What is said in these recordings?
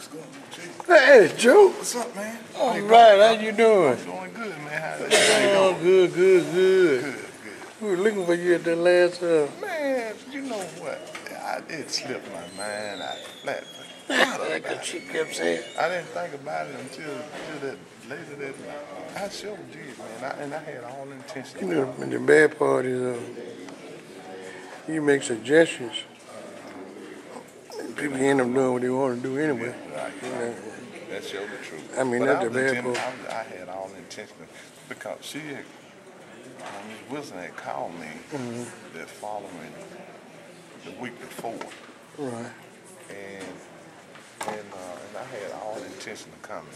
What's going on, Chief? Hey, Joe. What's up, man? All right, how you doing? I'm doing good, man. How's Oh, it going? good. Good. We were looking for you at the last Man, you know what? I did slip my mind. I flat forgot like about she it. kept saying. I didn't think about it until that later that night. I sure did, man. I had all intention. You know, the bad part is you make suggestions, and people end up doing what they want to do anyway. Right. You know, That's sure the truth. I mean, But that's the bad part. I had all intention because she had, Ms. Wilson had called me the following, the week before. Right. And I had all intention of coming.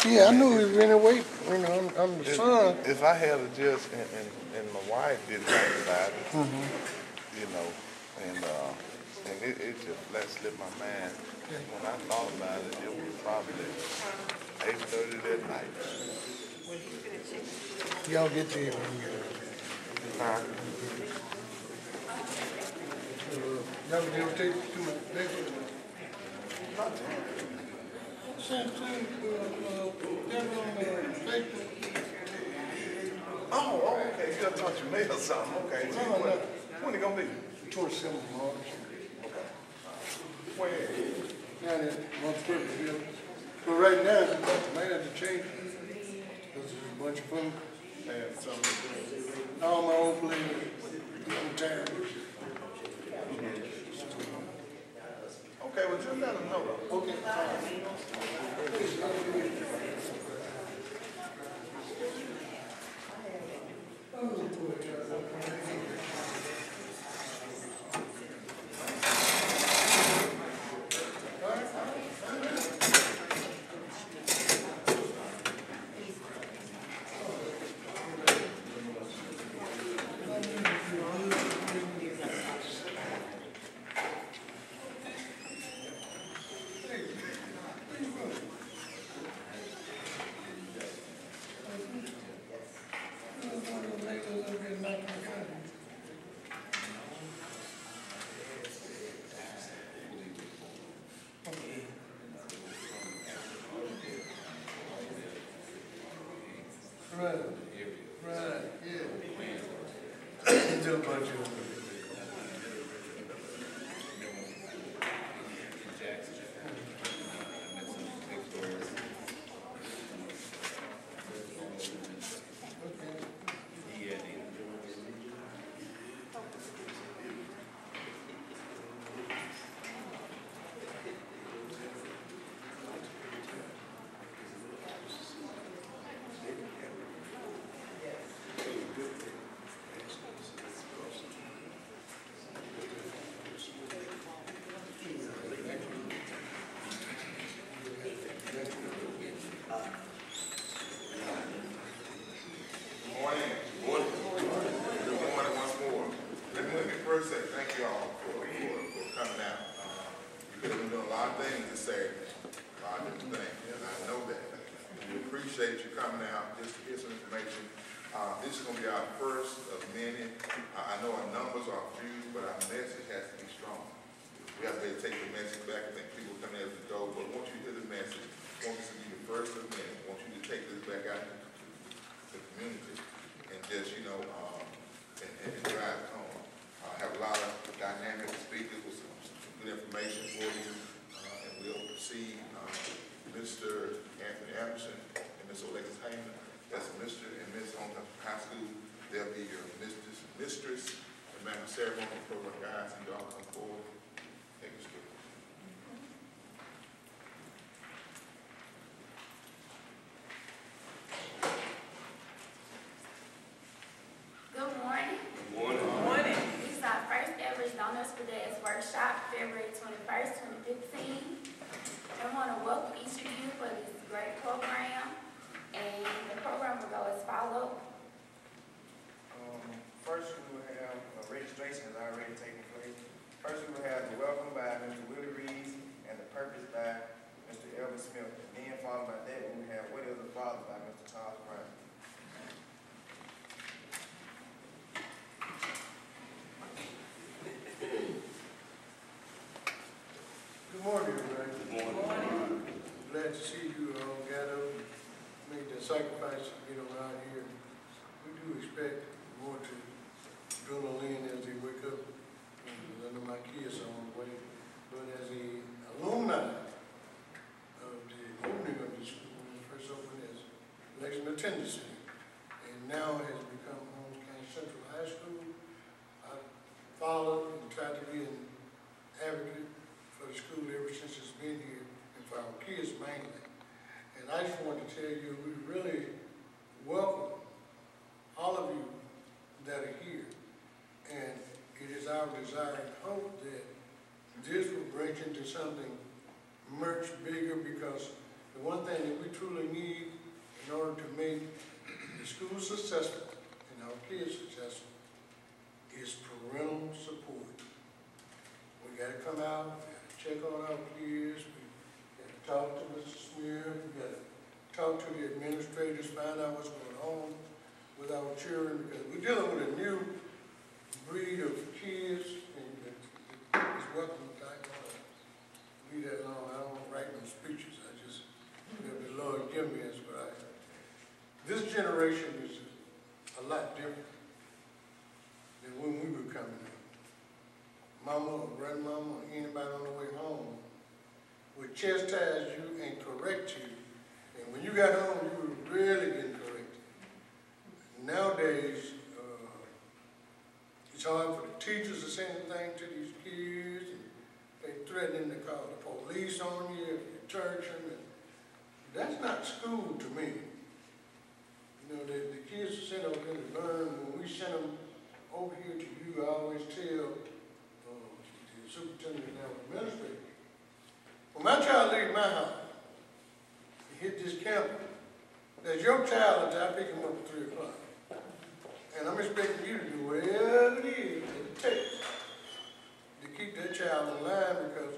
Yeah, I knew he was anyway. You know, I'm the son. If I had just and my wife didn't think about it, you know, and it just let slip my mind. When I thought about it, it was probably 8:30 that night. Y'all get there when you Huh? y'all can never take too much paper. Oh, okay. You thought you made or something. Okay. No. When it gonna be? 27th of March. Okay. Where? Down at one Springfield. But right now, I might have to change because there's a bunch of them. And some. All my old players, I'm tired. Okay, well, just let them know. Okay. Right, yeah. Still a bunch of them. First, thank you all for coming out. You could have been doing a lot of things to say, a lot of different things, and I know that. We appreciate you coming out just to get some information. This is going to be our first of many. I know our numbers are few, but our message has to be strong. We have to be able to take the message back. I think people come in as we go, but once you hear the message, I want this to be the first of many. I want you to take this back out to the community and just, you know, and drive it home. I have a lot of dynamic speakers with some good information for you, and we'll see Mr. Anthony Anderson and Ms. Alexis Heyman. That's Mr. and Ms. Hometown High School. They'll be your mistress and madam ceremony program guys, and y'all come forward. Thank you, Skip. Good morning. This is our first ever Donuts for Dads workshop, February 21st, 2015. I want to welcome each of you for this great program. And the program will go as follows. First, we will have registration has already taken place. First, we will have the welcome by Mr. Willie Reeves and the purpose by Mr. Elvis Smith. And then followed by that, we will have What is a Father by Mr. Charles Brown. Good morning, everybody. Good morning. glad to see you all got up and made the sacrifice to get on out here. We do expect more to dwindle in as they wake up. I know my kids are on the way. But as a alumni of the opening of the school, when it first opened as Lexington Attendance Center, and now has become Holmes County Central High School, I followed and tried to be an advocate for the school ever since it's been here, and for our kids mainly. And I just want to tell you, we really welcome all of you that are here. And it is our desire and hope that this will break into something much bigger, because the one thing that we truly need in order to make the school successful and our kids successful is parental support. We got to come out, we got to check on our kids, we got to talk to Mr. Smith, we got to talk to the administrators, find out what's going on with our children, because we're dealing with a new breed of kids, and it's welcome. I don't want to be that long. I don't write no speeches. I just, the Lord give me this, but this generation is a lot different than when we were coming up. Mama or grandmama or anybody on the way home would chastise you and correct you, and when you got home, you were really getting corrected. Nowadays, it's hard for the teachers to say anything to these kids, and they threatening to call the police on you if you church them. And that's not school to me. You know, the kids are sent over here to learn. When we send them over here to you, I always tell the superintendent and our administrator, when my child leaves my house and hit this campus, there's your child until I pick him up at 3 o'clock. And I'm expecting you to do whatever it is that it takes to keep that child in line, because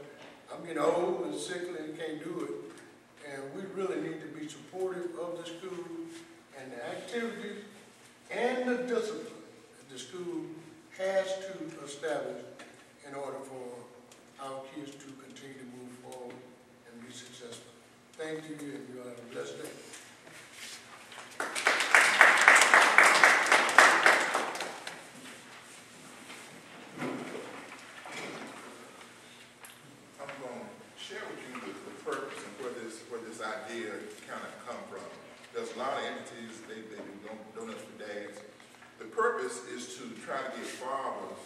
I'm getting old and sickly and can't do it. And we really need to be supportive of the school and the activities and the discipline that the school has to establish in order for our kids to continue to move forward and be successful. Thank you, and you all have a blessed day. Idea kind of come from. There's a lot of entities, they do donuts for days. The purpose is to try to get fathers,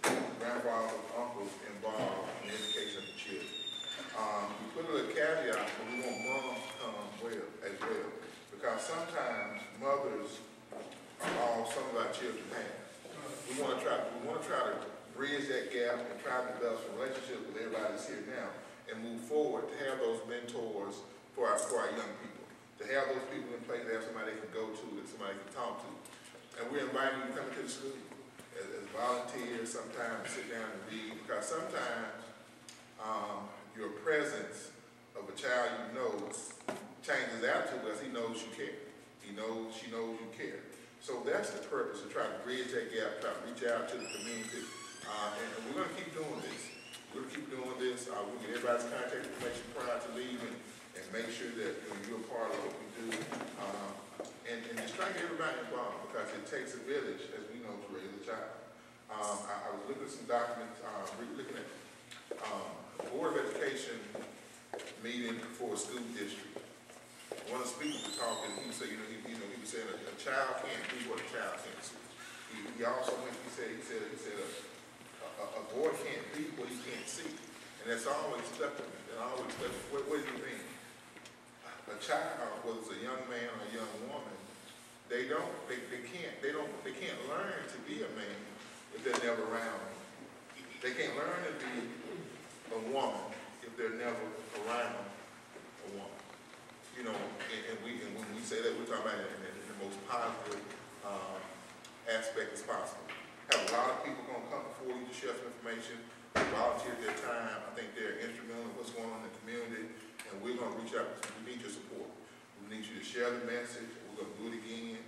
grandfathers, uncles involved in the education of the children. We put a little caveat, but we want moms to come as well, because sometimes mothers are all some of our children have. We want to try to bridge that gap and try to develop some relationships with everybody that's here now, and move forward to have those mentors for our young people, to have those people in place, to have somebody they can go to, that somebody can talk to. And we're inviting you to come into the school as volunteers, sometimes sit down and read, because sometimes your presence of a child you know changes attitude, because he knows you care. She knows you care. So that's the purpose, to try to bridge that gap, try to reach out to the community, and we're going to keep doing this. We'll keep doing this. We'll get everybody's contact information prior to leaving, and make sure that you're a part of what we do. And just try to get everybody involved, because it takes a village, as we know, to raise a child. I was looking at some documents, looking at Board of Education meeting for a school district. One of the speakers was talking, he said, he was saying a child can't do what a child can't see. He also went, he said a boy can't be what he can't see. And that's always stuck with me. What do you mean? A child, whether it's a young man or a young woman, they can't learn to be a man if they're never around them. They can't learn to be a woman if they're never around a woman. You know, and when we say that, we're talking about it in the most positive aspect as possible. Have a lot of people going to come before you to share some information, volunteer their time. I think they're instrumental in what's going on in the community, and we're going to reach out. We need your support. We need you to share the message. We're going to do it again.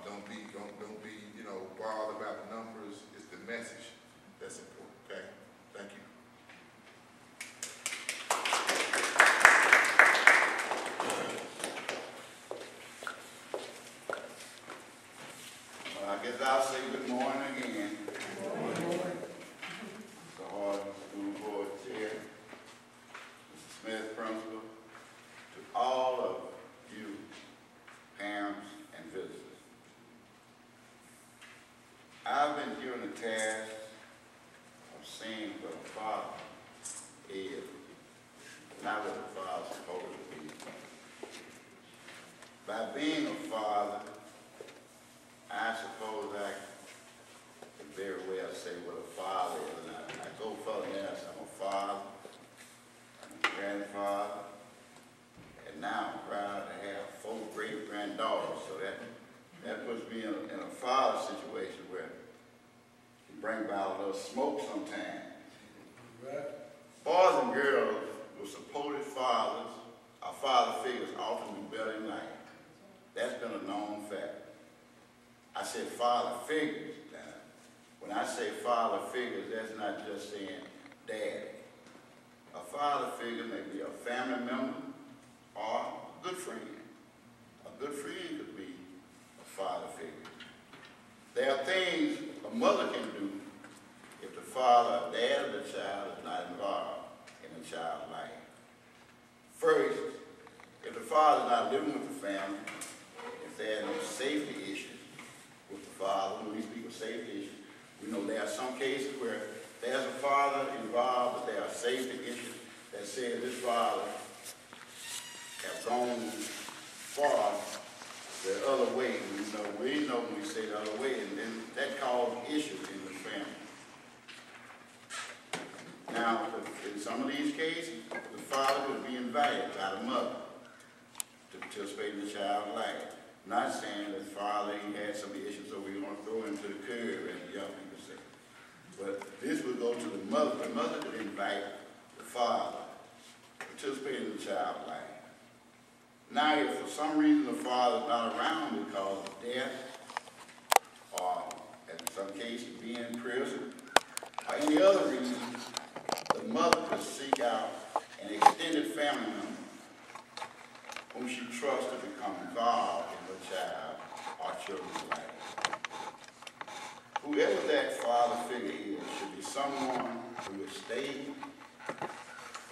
Don't be bothered about the numbers. It's the message that's important. Okay. Thank you. Smith Principal, to all of you, parents and visitors. I've been given the task of seeing what a father is, not what a father's supposed to be. By being a father, I suppose I can very well say what a father is. And I go further than that. I'm a father, I'm a grandfather, and now I'm proud to have 4 great-granddaughters. So that puts me in a father situation where you bring about a little smoke sometimes. Right. Boys and girls with supportive fathers, our father figures often do better in life. That's been a known fact. I said father figures. Now, when I say father figures, that's not just saying dad. A father figure may be a family member or a good friend. A good friend could be a father figure. There are things a mother can do if the father or dad of the child is not involved in the child's life. First, if the father is not living with the family, if there are no safety issues with the father, when we speak of safety issues, we know there are some cases where there's a father involved, but there are safety issues that say this father has gone far the other way. We know when we say the other way, and then that causes issues in the family. Now, in some of these cases, the father would be invited by the mother to participate in the child's life. Not saying that father, he had some issues, so we're going to throw him to the curb, as the young people say. But this would go to the mother. The mother could invite the father to participate in the child's life. Now, if for some reason the father is not around because of death, or in some cases being in prison, or any other reason, the mother could seek out an extended family member whom she trusts to become involved in her child or children's life. Whoever that father figure is should be someone who is stable.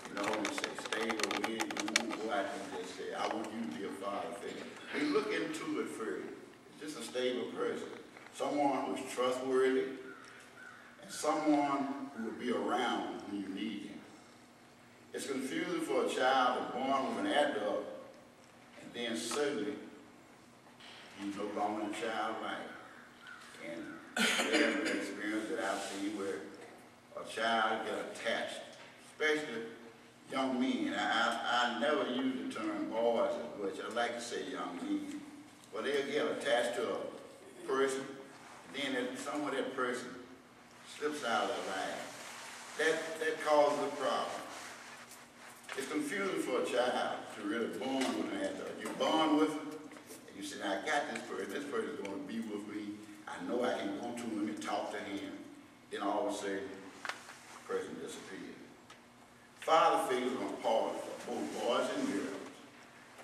You know, when we say stable, we won't go out and just say, I want you to be a father figure. We look into it first. It's just a stable person. Someone who's trustworthy and someone who will be around when you need him. It's confusing for a child to be born with an adult and then suddenly he's no longer in child's life. And there's an experience that I've seen where a child gets attached, especially young men. I never use the term boys as much. I like to say young men. But they'll get attached to a person, and then somewhere that person slips out of their life. That causes a problem. It's confusing for a child to really born with an adult. You're born with him, and you say, I got this person's going to be with me. I know I can go to him and talk to him. Then all of a sudden, the person disappears. Father figures are important for both boys and girls.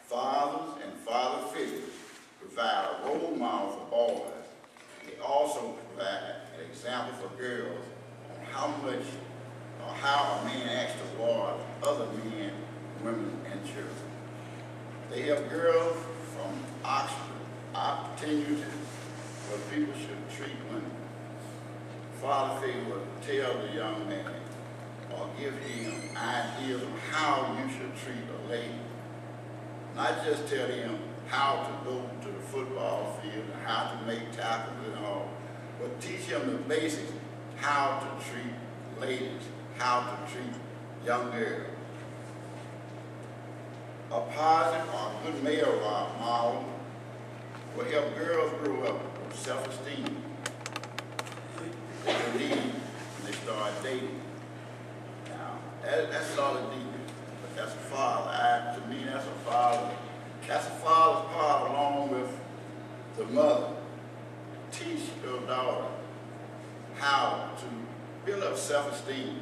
Fathers and father figures provide a role model for boys. They also provide an example for girls on how much or how a man acts toward other men, women, and children. They help girls from opportunities where people should treat women. Father figure will tell the young man or give him ideas on how you should treat a lady. Not just tell him how to go to the football field and how to make tackles and all, but teach him the basics, how to treat ladies, how to treat young girls. A positive or good male model will help girls grow up with self-esteem that they need when they start dating. Now, that's sort of deep, but that's a father. To me, that's a father. That's a father's part along with the mother. Teach your daughter how to build up self-esteem.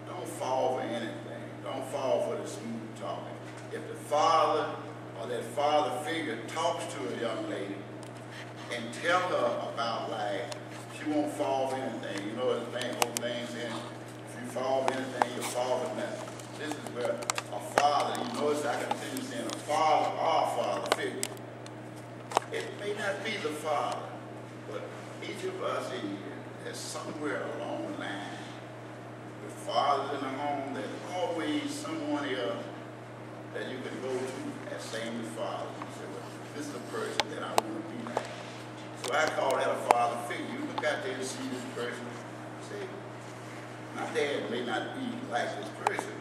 Don't fall for anything. Don't fall for the smooth talking. If the father or that father figure talks to a young lady and tell her about life, she won't fall for anything. You know, the old thing saying, if you fall for anything, you'll fall for nothing. This is where be the father, but each of us in here has somewhere along the line, with fathers in the home, there's always someone else that you can go to as same as father. You say, well, this is the person that I want to be like. So I call that a father figure. You look out there and see this person, say, my dad may not be like this person,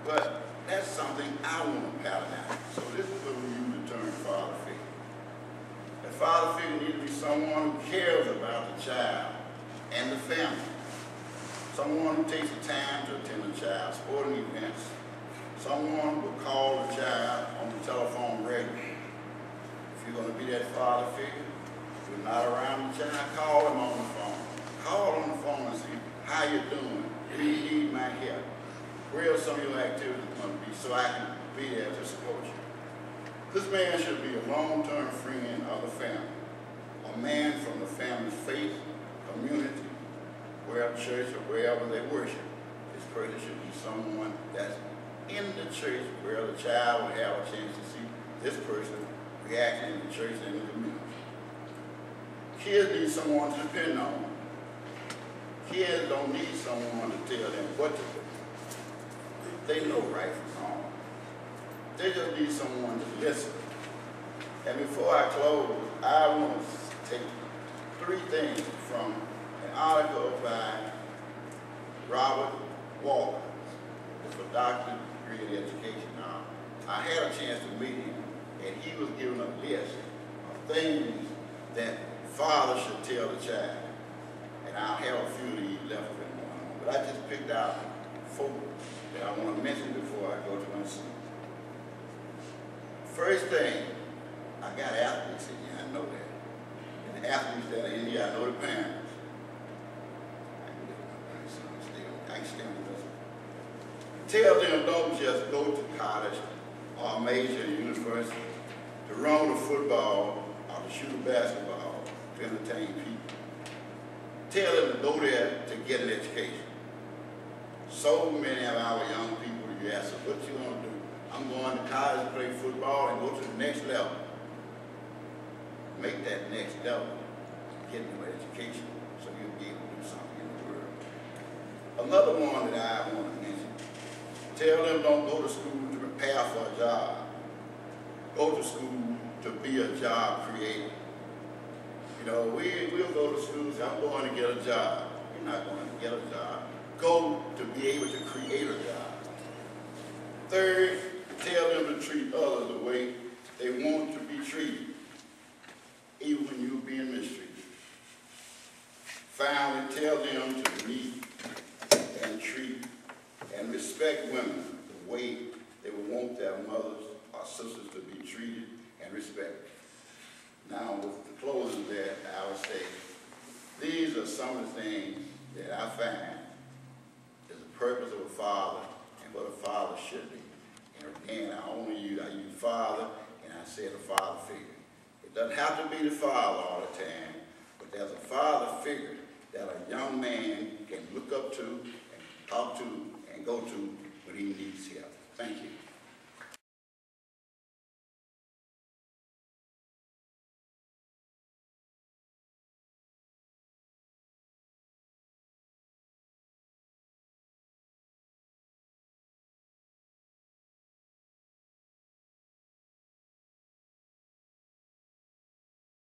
but that's something I want to pattern out. So this is where we use the term father figure. A father figure needs to be someone who cares about the child and the family. Someone who takes the time to attend the child's sporting events. Someone will call the child on the telephone regularly. If you're going to be that father figure, if you're not around the child, call him on the phone. Call on the phone and see how you're doing. Do you need my help? Where are some of your activities going to be so I can be there to support you? This man should be a long-term friend of the family. A man from the family's faith, community, wherever church or wherever they worship. This person should be someone that's in the church where the child will have a chance to see this person reacting in the church and in the community. Kids need someone to depend on. Kids don't need someone to tell them what to do. They know right from wrong. They just need someone to listen. And before I close, I want to take 3 things from an article by Robert Walker. It's a doctorate degree in education. Now, I had a chance to meet him, and he was giving a list of things that fathers should tell the child. And I'll have a few of these left in one, but I just picked out 4 that I want to mention before I go to my seat. First thing, I got athletes in here, I know that. And the athletes that are in here, I know the parents. I can stand with this. Tell them don't just go to college or a major university to run the football or to shoot a basketball to entertain people. Tell them to go there to get an education. So many of our young people, you ask them, what you want to do? I'm going to college to play football and go to the next level. Make that next level, get them an education so you'll be able to do something in the world. Another one that I want to mention, tell them don't go to school to prepare for a job. Go to school to be a job creator. You know, we'll go to school and say, I'm going to get a job. You're not going to get a job. Go to be able to create a job. Third, tell them to treat others the way they want to be treated, even when you're being mistreated. Finally, tell them to meet and treat and respect women the way they would want their mothers or sisters to be treated and respected. Now, with the closing there, I would say, these are some of the things that I find is the purpose of a father and what a father should be. And again, I use father, and I said a father figure. It doesn't have to be the father all the time, but there's a father figure that a young man can look up to and talk to and go to when he needs help. Thank you.